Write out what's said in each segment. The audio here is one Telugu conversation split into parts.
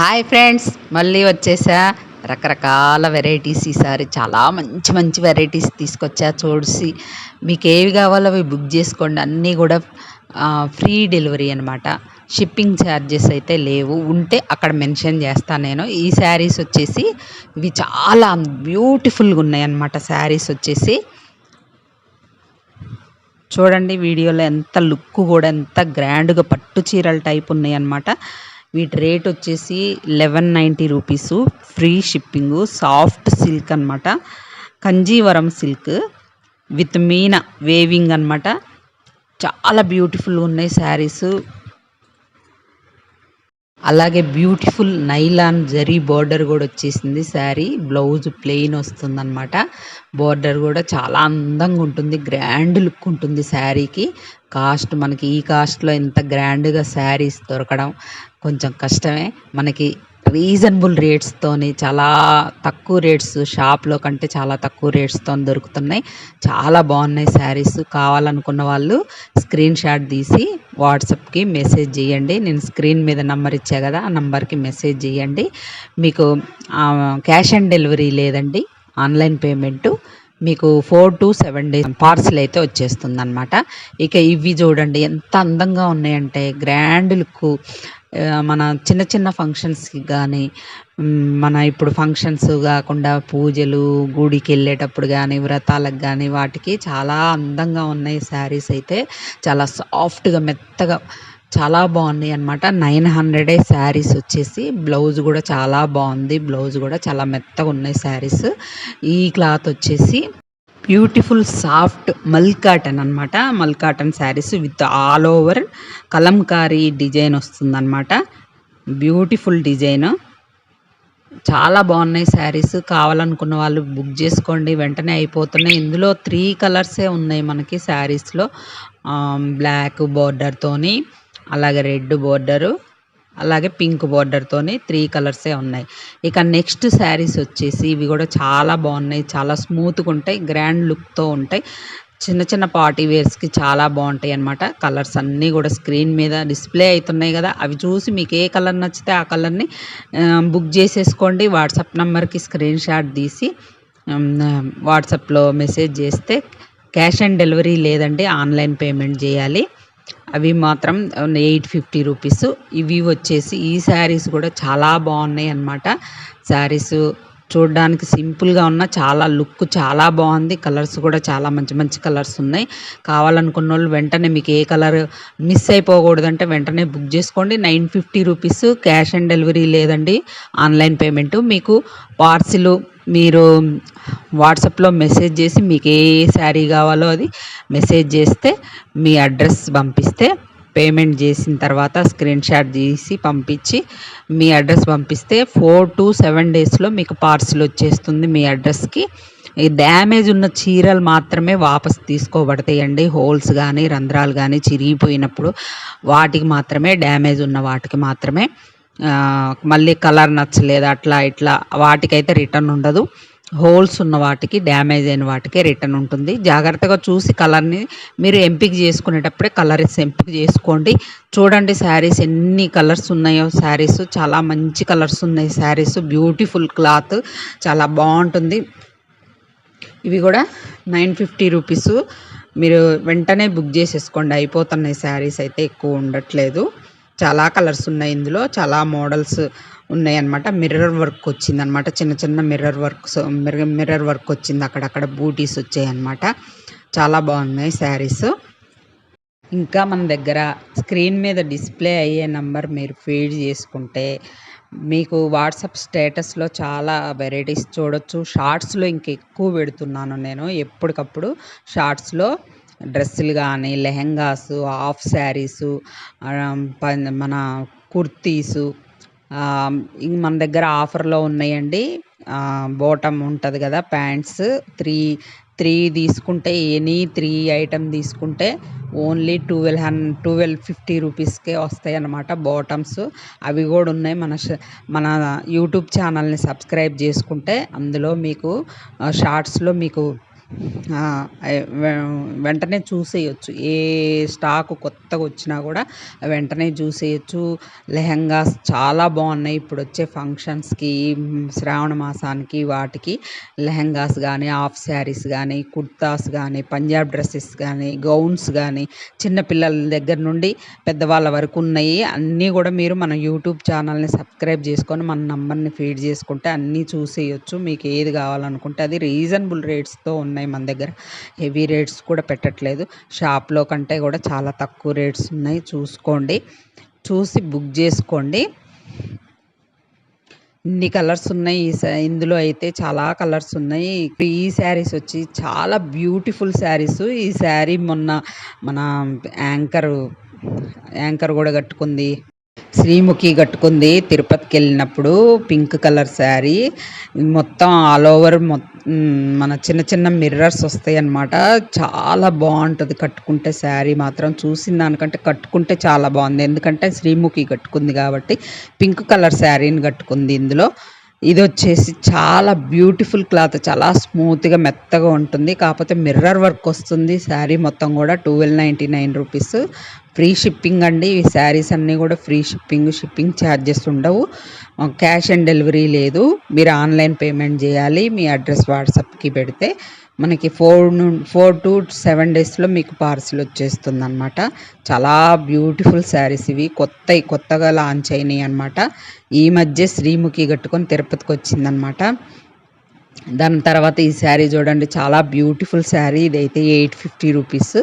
హాయ్ ఫ్రెండ్స్, మళ్ళీ వచ్చేసా. రకరకాల వెరైటీస్ ఈసారి చాలా మంచి మంచి వెరైటీస్ తీసుకొచ్చా. చూసి మీకు ఏవి కావాలో అవి బుక్ చేసుకోండి. అన్నీ కూడా ఫ్రీ డెలివరీ అనమాట. షిప్పింగ్ ఛార్జెస్ అయితే లేవు. ఉంటే అక్కడ మెన్షన్ చేస్తాను నేను. ఈ శారీస్ వచ్చేసి ఇవి చాలా బ్యూటిఫుల్గా ఉన్నాయి అన్నమాట. శారీస్ వచ్చేసి చూడండి వీడియోలో ఎంత లుక్ కూడా ఎంత గ్రాండ్గా పట్టు చీరల టైప్ ఉన్నాయి అన్నమాట. వీటి రేట్ వచ్చేసి 1190 rupees. Free shipping. Soft silk అనమాట. Kanjeevaram silk with meena weaving అనమాట. చాలా బ్యూటిఫుల్గా ఉన్నాయి శారీస్. అలాగే బ్యూటిఫుల్ నైలాన్ జరీ బోర్డర్ కూడా వచ్చేసింది. శారీ బ్లౌజ్ ప్లెయిన్ వస్తుందన్నమాట. బోర్డర్ కూడా చాలా అందంగా ఉంటుంది. గ్రాండ్ లుక్ ఉంటుంది శారీకి. కాస్ట్ మనకి ఈ కాస్ట్లో ఇంత గ్రాండ్గా శారీస్ దొరకడం కొంచెం కష్టమే. మనకి రీజనబుల్ రేట్స్తోని చాలా తక్కువ రేట్స్, షాప్లో కంటే చాలా తక్కువ రేట్స్తో దొరుకుతున్నాయి. చాలా బాగున్నాయి శారీస్. కావాలనుకున్న వాళ్ళు స్క్రీన్ షాట్ తీసి వాట్సాప్కి మెసేజ్ చేయండి. నేను స్క్రీన్ మీద నంబర్ ఇచ్చా కదా, ఆ నంబర్కి మెసేజ్ చేయండి. మీకు క్యాష్ ఆన్ డెలివరీ లేదండి, ఆన్లైన్ పేమెంటు. మీకు 4 to 7 days పార్సిల్ అయితే వచ్చేస్తుంది అనమాట. ఇక ఇవి చూడండి ఎంత అందంగా ఉన్నాయంటే గ్రాండ్ లుక్. మన చిన్న చిన్న ఫంక్షన్స్కి కానీ, మన ఇప్పుడు ఫంక్షన్స్ కాకుండా పూజలు, గుడికి వెళ్ళేటప్పుడు కానీ, వ్రతాలకు కానీ వాటికి చాలా అందంగా ఉన్నాయి శారీస్ అయితే. చాలా సాఫ్ట్గా మెత్తగా చాలా బాగున్నాయి అనమాట. 900 శారీస్ వచ్చేసి. బ్లౌజ్ కూడా చాలా బాగుంది. బ్లౌజ్ కూడా చాలా మెత్తగా ఉన్నాయి శారీస్. ఈ క్లాత్ వచ్చేసి బ్యూటిఫుల్ సాఫ్ట్ మల్ కాటన్ అనమాట. Mul cotton saris with all over Kalamkari design వస్తుందన్నమాట. Beautiful design. చాలా బాగున్నాయి శారీస్. కావాలనుకున్న వాళ్ళు బుక్ చేసుకోండి, వెంటనే అయిపోతున్నాయి. ఇందులో 3 కలర్సే ఉన్నాయి మనకి శారీస్లో. బ్లాక్ బోర్డర్తోని, అలాగే రెడ్ బోర్డరు, అలాగే పింక్ బోర్డర్తోని 3 కలర్సే ఉన్నాయి. ఇక నెక్స్ట్ శారీస్ వచ్చేసి ఇవి కూడా చాలా బాగున్నాయి. చాలా స్మూత్గా ఉంటాయి, గ్రాండ్ లుక్తో ఉంటాయి. చిన్న చిన్న పార్టీ వేర్స్కి చాలా బాగుంటాయి అన్నమాట. కలర్స్ అన్నీ కూడా స్క్రీన్ మీద డిస్ప్లే అవుతున్నాయి కదా, అవి చూసి మీకు ఏ కలర్ నచ్చితే ఆ కలర్ని బుక్ చేసేసుకోండి. వాట్సాప్ నెంబర్కి స్క్రీన్ షాట్ తీసి వాట్సాప్లో మెసేజ్ చేస్తే క్యాష్ ఆన్ డెలివరీ లేదండి, ఆన్లైన్ పేమెంట్ చేయాలి. అవి మాత్రం 850 రూపీస్. ఇవి వచ్చేసి ఈ శారీస్ కూడా చాలా బాగున్నాయి అన్నమాట. శారీస్ చూడడానికి సింపుల్గా ఉన్న చాలా లుక్ చాలా బాగుంది. కలర్స్ కూడా చాలా మంచి మంచి కలర్స్ ఉన్నాయి. కావాలనుకున్న వాళ్ళు వెంటనే మీకు ఏ కలర్ మిస్ అయిపోకూడదంటే వెంటనే బుక్ చేసుకోండి. 950 రూపీస్. క్యాష్ ఆన్ డెలివరీ లేదండి, ఆన్లైన్ పేమెంటు. మీకు పార్సిల్ మీరు వాట్సాప్లో మెసేజ్ చేసి మీకు ఏ శారీ కావాలో అది మెసేజ్ చేస్తే మీ అడ్రస్ పంపిస్తే పేమెంట్ చేసిన తర్వాత స్క్రీన్ షాట్ తీసి పంపించి మీ అడ్రస్ పంపిస్తే 4 to 7 డేస్లో మీకు పార్సిల్ వచ్చేస్తుంది మీ అడ్రస్కి. ఈ డ్యామేజ్ ఉన్న చీరలు మాత్రమే వాపస్ తీసుకోబడతాయండి. హోల్స్ కానీ రంధ్రాలు కానీ చిరిగిపోయినప్పుడు వాటికి మాత్రమే, డ్యామేజ్ ఉన్న వాటికి మాత్రమే. మళ్ళీ కలర్ నచ్చలేదు అట్లా ఇట్లా వాటికైతే రిటర్న్ ఉండదు. హోల్స్ ఉన్న వాటికి, డ్యామేజ్ అయిన వాటికి రిటర్న్ ఉంటుంది. జాగ్రత్తగా చూసి కలర్ని మీరు ఎంపిక చేసుకునేటప్పుడే కలర్స్ ఎంపిక చేసుకోండి. చూడండి శారీస్ ఎన్ని కలర్స్ ఉన్నాయో. శారీస్ చాలా మంచి కలర్స్ ఉన్నాయి. శారీస్ బ్యూటిఫుల్ క్లాత్, చాలా బాగుంటుంది. ఇవి కూడా 950 రూపీస్. మీరు వెంటనే బుక్ చేసేసుకోండి, అయిపోతున్నాయి శారీస్ అయితే, ఎక్కువ ఉండట్లేదు. చాలా కలర్స్ ఉన్నాయి ఇందులో, చాలా మోడల్స్ ఉన్నాయి అన్నమాట. మిర్రర్ వర్క్ వచ్చిందనమాట. చిన్న చిన్న మిర్రర్ వర్క్ వచ్చింది. అక్కడక్కడ బూటీస్ వచ్చాయి అన్నమాట. చాలా బాగున్నాయి శారీస్. ఇంకా మన దగ్గర స్క్రీన్ మీద డిస్ప్లే అయ్యే నంబర్ మీరు ఫీడ్ చేసుకుంటే మీకు వాట్సాప్ స్టేటస్లో చాలా వెరైటీస్ చూడొచ్చు. షార్ట్స్లో ఇంకెక్కువ పెడుతున్నాను నేను ఎప్పటికప్పుడు. షార్ట్స్లో డ్రెస్సులు కానీ, లెహెంగాసు, హాఫ్ శారీసు, మన కుర్తీసు మన దగ్గర ఆఫర్లో ఉన్నాయండి. బాటమ్ ఉంటుంది కదా, ప్యాంట్స్ 3 తీసుకుంటే, ఎనీ 3 ఐటమ్ తీసుకుంటే ఓన్లీ 1250 రూపీస్కే వస్తాయి అన్నమాట బాటమ్స్. అవి కూడా ఉన్నాయి. మన యూట్యూబ్ ఛానల్ని సబ్స్క్రైబ్ చేసుకుంటే అందులో మీకు షార్ట్స్లో మీకు ఆ! వెంటనే చూసేయొచ్చు. ఏ స్టాకు కొత్తగొచ్చినా గూడా వెంటనే చూసేయొచ్చు. లెహెంగాస్ చాలా బావున్నాయి. ఇప్పుడొచ్చే ఫంక్షన్స్‌కి, శ్రావణ మాసానికి వాటికి లెహెంగాస్ గానీ, హాఫ్ శారీస్ గానీ, కుర్తాస్ గానీ, పంజాబ్ డ్రెసెస్ గానీ, గౌన్స్ గానీ, చిన్న పిల్లల దగ్గర నుండి పెద్దవాళ్ళ వరకు ఉన్నాయి. అన్నీ గూడా మీరు మన యూట్యూబ్ ఛానల్‌ని సబ్స్క్రైబ్ చేసుకొని, మన నంబర్‌ని ఫీడ్ చేసుకుంటే అన్నీ చూసేయొచ్చు. మీకు ఏది గావాలనుకుంటే అది రీజనబుల్ రేట్స్‌తో ఉన్నాయి మన దగ్గర. హెవీ రేట్స్ కూడా పెట్టట్లేదు. షాప్‌లో కంటే గూడా చాలా తక్కువ రేట్స్ ఉన్నాయి. చూసుకోండి. చూసి బుక్ జేసుకోండి. ఇన్ని కలర్స్ ఉన్నాయి. ఇందులో అయితే చాలా కలర్స్ ఉన్నాయి. ఈ శారీస్ వచ్చి చాలా బ్యూటిఫుల్ శారీస్. ఈ శారీ మొన్న మన యాంకరు యాంకర్ గూడా కట్టుకుంది. శ్రీముఖి కట్టుకుంది తిరుపతికెళ్ళినప్పుడు. Pink colour sari. మొత్తం ఆల్ ఓవర్ మన చిన్న చిన్న మిర్రర్స్ వస్తాయన్నమాట. చాలా బావుంటది కట్టుకుంటే శారీ మాత్రం. చూసిన దానికంటే కట్టుకుంటే చాలా బావుంది. ఎందుకంటే శ్రీముఖి కట్టుకుంది కాబట్టి పింక్ కలర్ శారీని కట్టుకుంది ఇందులో. ఇదొచ్చేసి చాలా బ్యూటిఫుల్ క్లాత్. చాలా స్మూత్‌గా మెత్తగా ఉంటుంది. కాపోతే మిర్రర్ వర్క్ వస్తుంది శారీ మొత్తం గూడా. 1299 రూపీస్. ఫ్రీ షిప్పింగ్ అండి. ఈ శారీస్ అన్నీ గూడా ఫ్రీ షిప్పింగ్. షిప్పింగ్ ఛార్జెస్ ఉండవు. క్యాష్ ఆన్ డెలివరీ లేదు. మీరు ఆన్‌లైన్ పేమెంట్ జేయాలి. మీ అడ్రస్ వాట్సాప్‌కి పెడితే మనకి 4-7 డేస్‌లో మీకు పార్సిల్ వచ్చేస్తుందనమాట. చాలా బ్యూటిఫుల్ శారీస్ ఇవి. కొత్తగా లాంచ్ అయినాయి అనమాట. ఈ మధ్య శ్రీముఖి కట్టుకొని తిరుపతికొచ్చిందనమాట. దాని తర్వాత ఈ శారీ చూడండి, చాలా బ్యూటిఫుల్ శారీ. ఇదైతే 850 రూపీస్.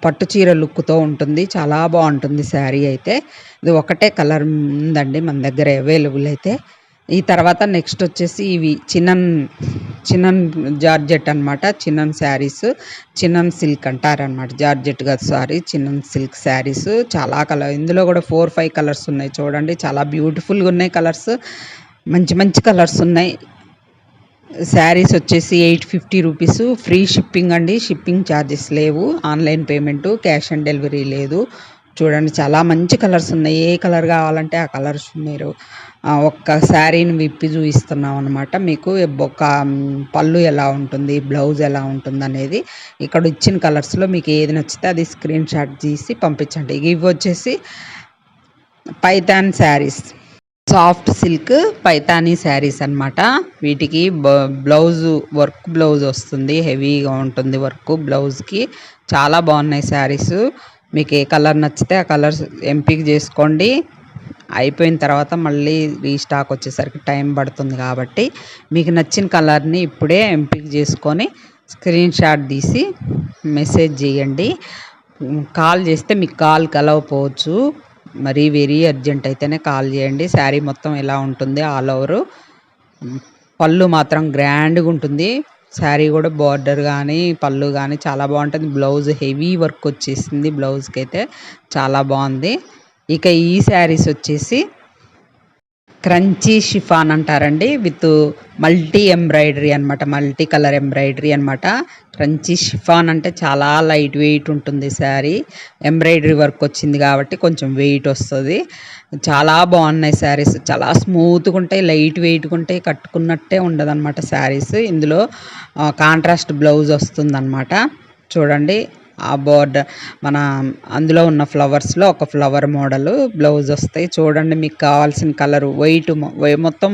పట్టు చీర లుక్‌తో ఉంటుంది. చాలా బావుంటుంది శారీ అయితే. ఇది ఒకటే కలర్ ఉందండి మన దగ్గర అవైలబుల్ అయితే. ఈ తర్వాత నెక్స్ట్ వచ్చేసి ఇవి చినన్ జార్జెట్ అనమాట. చినన్ శారీస్. చినన్ సిల్క్ అంటారనమాట. జార్జెట్ కాదు సారీ. Chinon silk saris. చాలా ఇందులో కూడా 4, 5 కలర్స్ ఉన్నాయి చూడండి. చాలా బ్యూటిఫుల్‌గా ఉన్నాయి కలర్స్. మంచి మంచి కలర్స్ ఉన్నాయి. శారీస్ వచ్చేసి 850 రూపీస్. ఫ్రీ షిప్పింగ్ అండి. షిప్పింగ్ ఛార్జెస్ లేవు. Online payment, cash on delivery లేదు. చూడండి చాలా మంచి కలర్స్ ఉన్నాయి. ఏ కలర్ కావాలంటే ఆ కలర్స్ మీరు ఒక్క శారీని విప్పి చూపిస్తున్నాం అనమాట. మీకు ఒక పళ్ళు ఎలా ఉంటుంది, బ్లౌజ్ ఎలా ఉంటుందనేది. ఇక్కడ ఇచ్చిన కలర్స్‌లో మీకు ఏది నచ్చితే అది స్క్రీన్ షాట్ తీసి పంపించండి. ఇవి వచ్చేసి Python saris. Soft silk Paithani saris అనమాట. వీటికి బ్లౌజ్ వస్తుంది. హెవీగా ఉంటుంది వర్క్ బ్లౌజ్‌కి. చాలా బాగున్నాయి శారీస్. మీకు ఏ కలర్ నచ్చితే ఆ కలర్స్ ఎంపిక చేసుకోండి. అయిపోయిన తర్వాత మళ్ళీ రీస్టాక్ వచ్చేసరికి టైం పడుతుంది కాబట్టి మీకు నచ్చిన కలర్‌ని ఇప్పుడే ఎంపిక చేసుకొని స్క్రీన్ షాట్ తీసి మెసేజ్ చేయండి. కాల్ చేస్తే మీకు కాల్ కలవకపోవచ్చు. మరీ వెరీ అర్జెంట్ అయితేనే కాల్ చేయండి. శారీ మొత్తం ఎలా ఉంటుంది ఆల్ ఓవరు. పళ్ళు మాత్రం గ్రాండ్‌గా ఉంటుంది. శారీ కూడా బార్డర్ కానీ, పళ్ళు కానీ చాలా బాగుంటుంది. బ్లౌజ్ హెవీ వర్క్ వచ్చేసింది బ్లౌజ్‌కైతే. చాలా బాగుంది. ఇక ఈ శారీస్ వచ్చేసి క్రంచీ షిఫాన్ అంటారండి. విత్ మల్టీ ఎంబ్రాయిడరీ అనమాట. మల్టీ కలర్ ఎంబ్రాయిడరీ అనమాట. క్రంచీ షిఫాన్ అంటే చాలా లైట్ వెయిట్ ఉంటుంది శారీ. ఎంబ్రాయిడరీ వర్క్ వచ్చింది కాబట్టి కొంచెం వెయిట్ వస్తుంది. చాలా బాగున్నాయి శారీస్. చాలా స్మూత్గా ఉంటాయి, లైట్ వెయిట్గా ఉంటాయి. కట్టుకున్నట్టే ఉండదన్నమాట శారీస్. ఇందులో కాంట్రాస్ట్ బ్లౌజ్ వస్తుందన్నమాట. చూడండి ఆ బోర్డర్ మన అందులో ఉన్న ఫ్లవర్స్‌లో ఒక ఫ్లవర్ మోడలు బ్లౌజ్ వస్తాయి. చూడండి మీకు కావాల్సిన కలరు మొత్తం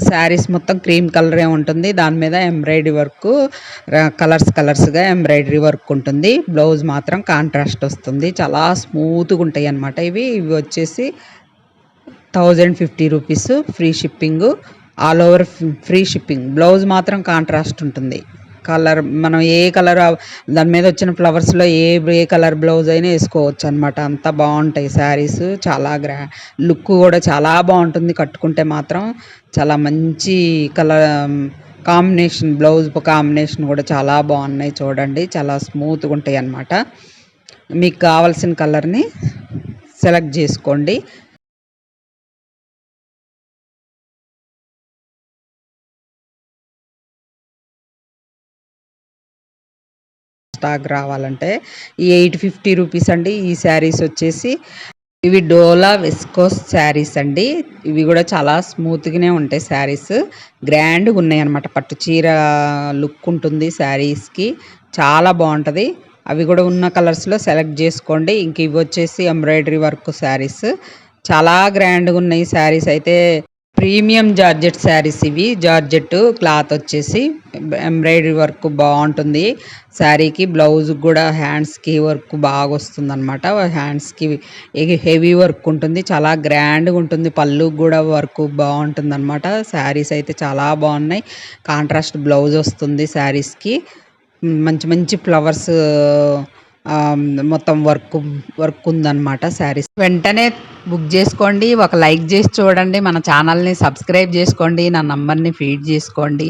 శారీస్ మొత్తం క్రీమ్ కలరే ఉంటుంది. దాని మీద ఎంబ్రాయిడరీ వర్కు కలర్స్‌గా ఎంబ్రాయిడరీ వర్క్ ఉంటుంది. బ్లౌజ్ మాత్రం కాంట్రాస్ట్ వస్తుంది. చాలా స్మూత్‌గా ఉంటాయి అన్నమాట. ఇవి వచ్చేసి 1050 rupees. Free shipping. All over free shipping. Blouse మాత్రం కాంట్రాస్ట్ ఉంటుంది. కలర్ మనం ఏ కలర్ దాని మీద వచ్చిన ఫ్లవర్స్‌లో ఏ కలర్ బ్లౌజ్ అయినా వేసుకోవచ్చు అనమాట. అంత బాగుంటాయి శారీస్. చాలా లుక్ కూడా చాలా బాగుంటుంది కట్టుకుంటే మాత్రం. చాలా మంచి కలర్ కాంబినేషన్, బ్లౌజ్ కాంబినేషన్ కూడా చాలా బాగున్నాయి చూడండి. చాలా స్మూత్‌గా ఉంటాయి అన్నమాట. మీకు కావాల్సిన కలర్‌ని సెలెక్ట్ చేసుకోండి. స్టాక్ రావాలంటే ఈ 850 రూపీస్ అండి. ఈ శారీస్ వచ్చేసి ఇవి డోలా విస్కోస్ శారీస్ అండి. ఇవి కూడా చాలా స్మూత్గానే ఉంటాయి శారీస్. గ్రాండ్గా ఉన్నాయి అనమాట. పట్టు చీర లుక్ ఉంటుంది శారీస్కి. చాలా బాగుంటుంది. అవి కూడా ఉన్న కలర్స్లో సెలెక్ట్ చేసుకోండి. ఇంక ఇవి వచ్చేసి ఎంబ్రాయిడరీ వర్క్ శారీస్. చాలా గ్రాండ్గా ఉన్నాయి శారీస్ అయితే. ప్రీమియం జార్జెట్ శారీస్ ఇవి. జార్జెట్ క్లాత్ వచ్చేసి ఎంబ్రాయిడరీ వర్క్ బాగుంటుంది శారీకి. బ్లౌజ్ కూడా హ్యాండ్స్కి వర్క్ బాగా వస్తుంది అనమాట. హ్యాండ్స్కి హెవీ వర్క్ ఉంటుంది. చాలా గ్రాండ్గా ఉంటుంది. పళ్ళు కూడా వర్క్ బాగుంటుంది అనమాట. శారీస్ అయితే చాలా బాగున్నాయి. కాంట్రాస్ట్ బ్లౌజ్ వస్తుంది శారీస్కి. మంచి మంచి ఫ్లవర్స్ మొత్తం వర్క్ ఉందన్నమాట శారీస్. వెంటనే బుక్ చేసుకోండి. ఒక లైక్ చేసి చూడండి. మన ఛానల్ని సబ్స్క్రైబ్ చేసుకోండి. నా నంబర్ని ఫీడ్ చేసుకోండి.